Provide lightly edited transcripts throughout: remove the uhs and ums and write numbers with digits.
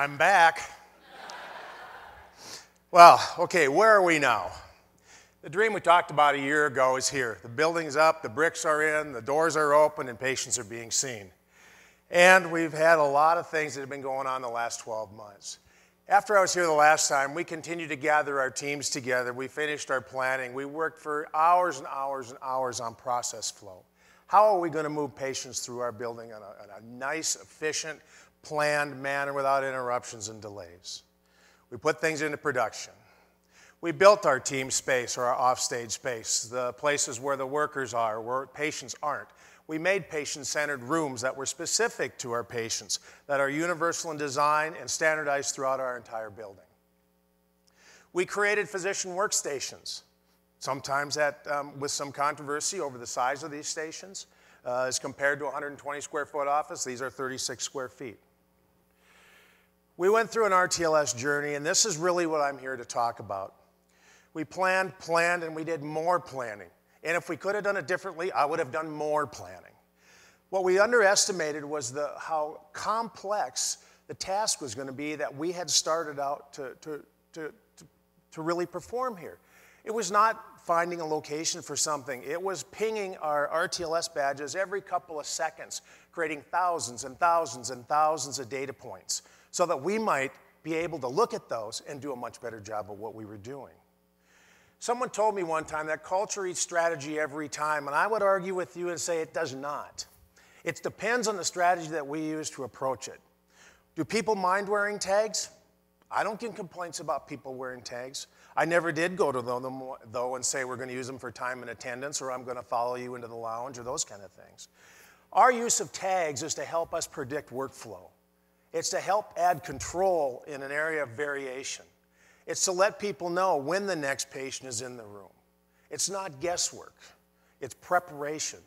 I'm back. Well, okay, where are we now? The dream we talked about a year ago is here. The building's up, the bricks are in, the doors are open, and patients are being seen. And we've had a lot of things that have been going on the last 12 months. After I was here the last time, we continued to gather our teams together. We finished our planning. We worked for hours and hours and hours on process flow. How are we going to move patients through our building in a nice, efficient, planned manner without interruptions and delays? We put things into production. We built our team space, or our offstage space, the places where the workers are, where patients aren't. We made patient-centered rooms that were specific to our patients, that are universal in design and standardized throughout our entire building. We created physician workstations, sometimes with some controversy over the size of these stations. As compared to a 120 square foot office, these are 36 square feet. We went through an RTLS journey, and this is really what I'm here to talk about. We planned, and we did more planning. And if we could have done it differently, I would have done more planning. What we underestimated was how complex the task was going to be that we had started out to really perform here. It was not finding a location for something. It was pinging our RTLS badges every couple of seconds, creating thousands and thousands and thousands of data points so that we might be able to look at those and do a much better job of what we were doing. Someone told me one time that culture eats strategy every time, and I would argue with you and say it does not. It depends on the strategy that we use to approach it. Do people mind wearing tags? I don't get complaints about people wearing tags. I never did go to them, though, and say we're going to use them for time and attendance, or I'm going to follow you into the lounge, or those kind of things. Our use of tags is to help us predict workflow. It's to help add control in an area of variation. It's to let people know when the next patient is in the room. It's not guesswork. It's preparation.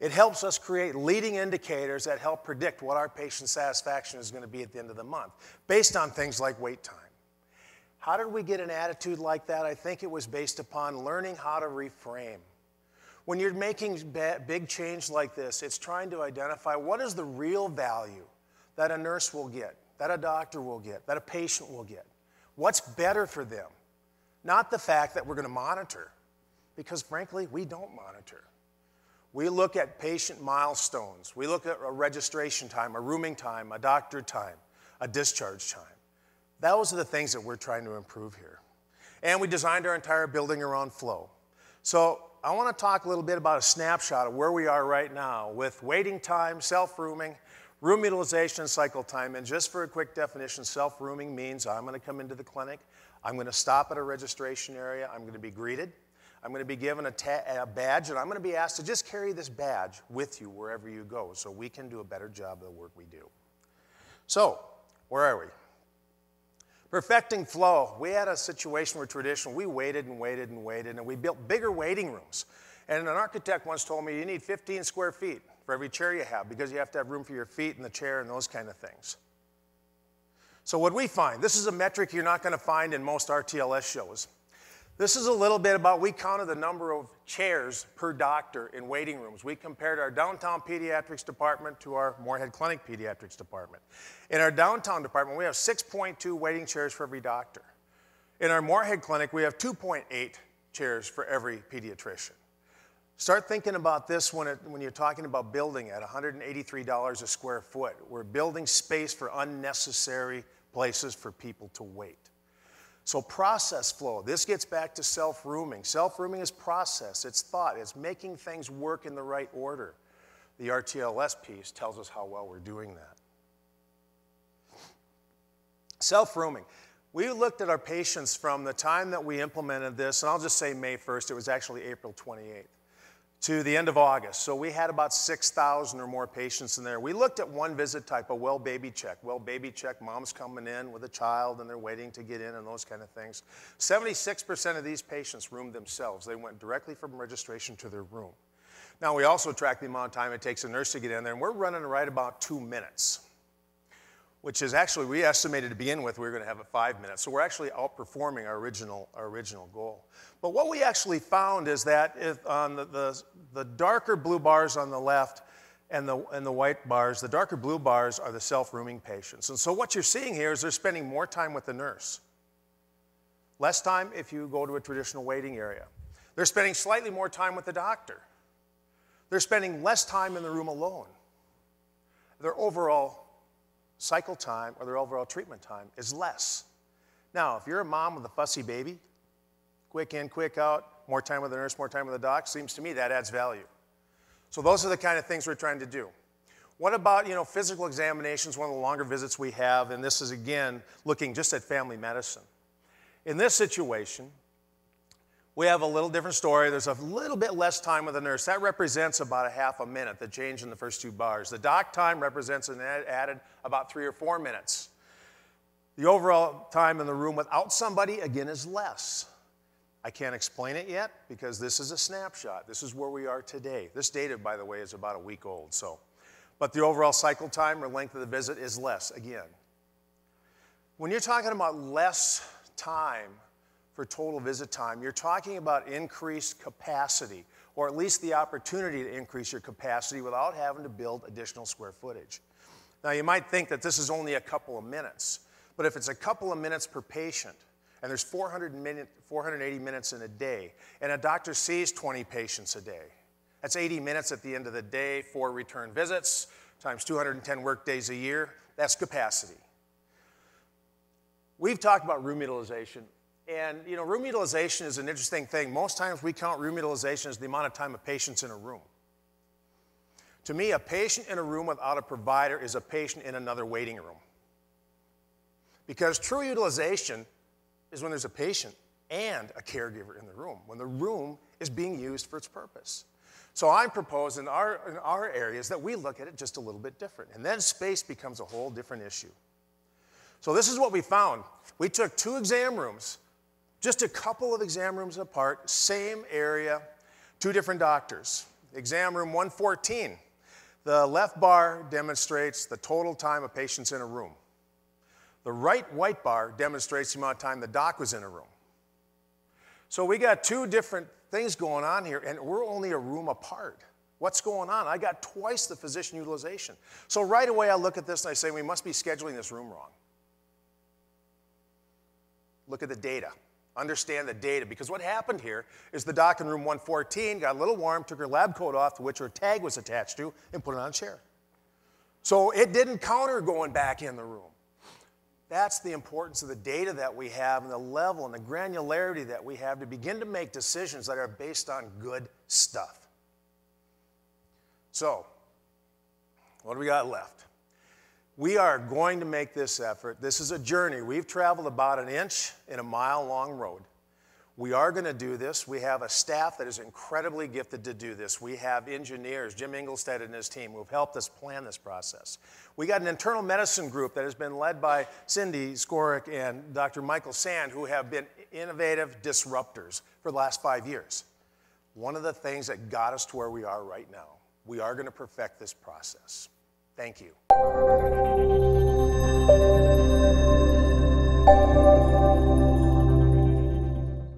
It helps us create leading indicators that help predict what our patient satisfaction is going to be at the end of the month, based on things like wait time. How did we get an attitude like that? I think it was based upon learning how to reframe. When you're making big change like this, it's trying to identify what is the real value that a nurse will get, that a doctor will get, that a patient will get. What's better for them? Not the fact that we're going to monitor, because frankly, we don't monitor. We look at patient milestones. We look at a registration time, a rooming time, a doctor time, a discharge time. Those are the things that we're trying to improve here. And we designed our entire building around flow. So I want to talk a little bit about a snapshot of where we are right now with waiting time, self-rooming, room utilization, and cycle time. And just for a quick definition, self-rooming means I'm going to come into the clinic, I'm going to stop at a registration area, I'm going to be greeted, I'm going to be given a badge, and I'm going to be asked to just carry this badge with you wherever you go so we can do a better job of the work we do. So, where are we? Perfecting flow. We had a situation where traditionally we waited and waited and waited, and we built bigger waiting rooms. And an architect once told me you need 15 square feet for every chair you have, because you have to have room for your feet and the chair and those kind of things. So what we find, this is a metric you're not going to find in most RTLS shows. This is a little bit about, we counted the number of chairs per doctor in waiting rooms. We compared our downtown pediatrics department to our Moorhead Clinic pediatrics department. In our downtown department, we have 6.2 waiting chairs for every doctor. In our Moorhead Clinic, we have 2.8 chairs for every pediatrician. Start thinking about this when you're talking about building at $183 a square foot. We're building space for unnecessary places for people to wait. So process flow, this gets back to self-rooming. Self-rooming is process, it's thought, it's making things work in the right order. The RTLS piece tells us how well we're doing that. Self-rooming. We looked at our patients from the time that we implemented this, and I'll just say May 1st, it was actually April 28th. To the end of August. So we had about 6,000 or more patients in there. We looked at one visit type, a well baby check. Well baby check, mom's coming in with a child and they're waiting to get in and those kind of things. 76% of these patients roomed themselves. They went directly from registration to their room. Now we also track the amount of time it takes a nurse to get in there, and we're running right about 2 minutes, which is actually, we estimated to begin with we were going to have it 5 minutes. So we're actually outperforming our original goal. But what we actually found is that on the darker blue bars on the left and the white bars, the darker blue bars, are the self-rooming patients. And so what you're seeing here is they're spending more time with the nurse. Less time if you go to a traditional waiting area. They're spending slightly more time with the doctor. They're spending less time in the room alone. Their overall cycle time or their overall treatment time is less. Now, if you're a mom with a fussy baby, quick in, quick out, more time with the nurse, more time with the doc, seems to me that adds value. So those are the kind of things we're trying to do. What about, physical examinations, one of the longer visits we have, and this is, again, looking just at family medicine. In this situation, we have a little different story. There's a little bit less time with the nurse. That represents about a half a minute, the change in the first two bars. The doc time represents an added about 3 or 4 minutes. The overall time in the room without somebody, again, is less. I can't explain it yet because this is a snapshot. This is where we are today. This data, by the way, is about a week old. But the overall cycle time or length of the visit is less, again. When you're talking about less time for total visit time, you're talking about increased capacity, or at least the opportunity to increase your capacity without having to build additional square footage. Now, you might think that this is only a couple of minutes, but if it's a couple of minutes per patient, and there's 480 minutes in a day, and a doctor sees 20 patients a day. That's 80 minutes at the end of the day, 4 return visits, times 210 work days a year. That's capacity. We've talked about room utilization, and room utilization is an interesting thing. Most times we count room utilization as the amount of time a patient's in a room. To me, a patient in a room without a provider is a patient in another waiting room. Because true utilization is when there's a patient and a caregiver in the room, when the room is being used for its purpose. So I'm proposing in our areas that we look at it just a little bit different, and then space becomes a whole different issue. So this is what we found. We took 2 exam rooms, just a couple of exam rooms apart, same area, 2 different doctors. Exam room 114, the left bar demonstrates the total time a patient's in a room. The right white bar demonstrates the amount of time the doc was in a room. So we got 2 different things going on here, and we're only a room apart. What's going on? I got twice the physician utilization. So right away I look at this and I say, we must be scheduling this room wrong. Look at the data. Understand the data, because what happened here is the doc in room 114 got a little warm, took her lab coat off, to which her tag was attached to, and put it on a chair. So it didn't count her going back in the room. That's the importance of the data that we have and the level and the granularity that we have to begin to make decisions that are based on good stuff. So, what do we got left? We are going to make this effort. This is a journey. We've traveled about 1 inch in a mile-long road. We are going to do this. We have a staff that is incredibly gifted to do this. We have engineers, Jim Ingolstadt and his team, who have helped us plan this process. We got an internal medicine group that has been led by Cindy Skorick and Dr. Michael Sand, who have been innovative disruptors for the last 5 years. One of the things that got us to where we are right now. We are going to perfect this process. Thank you.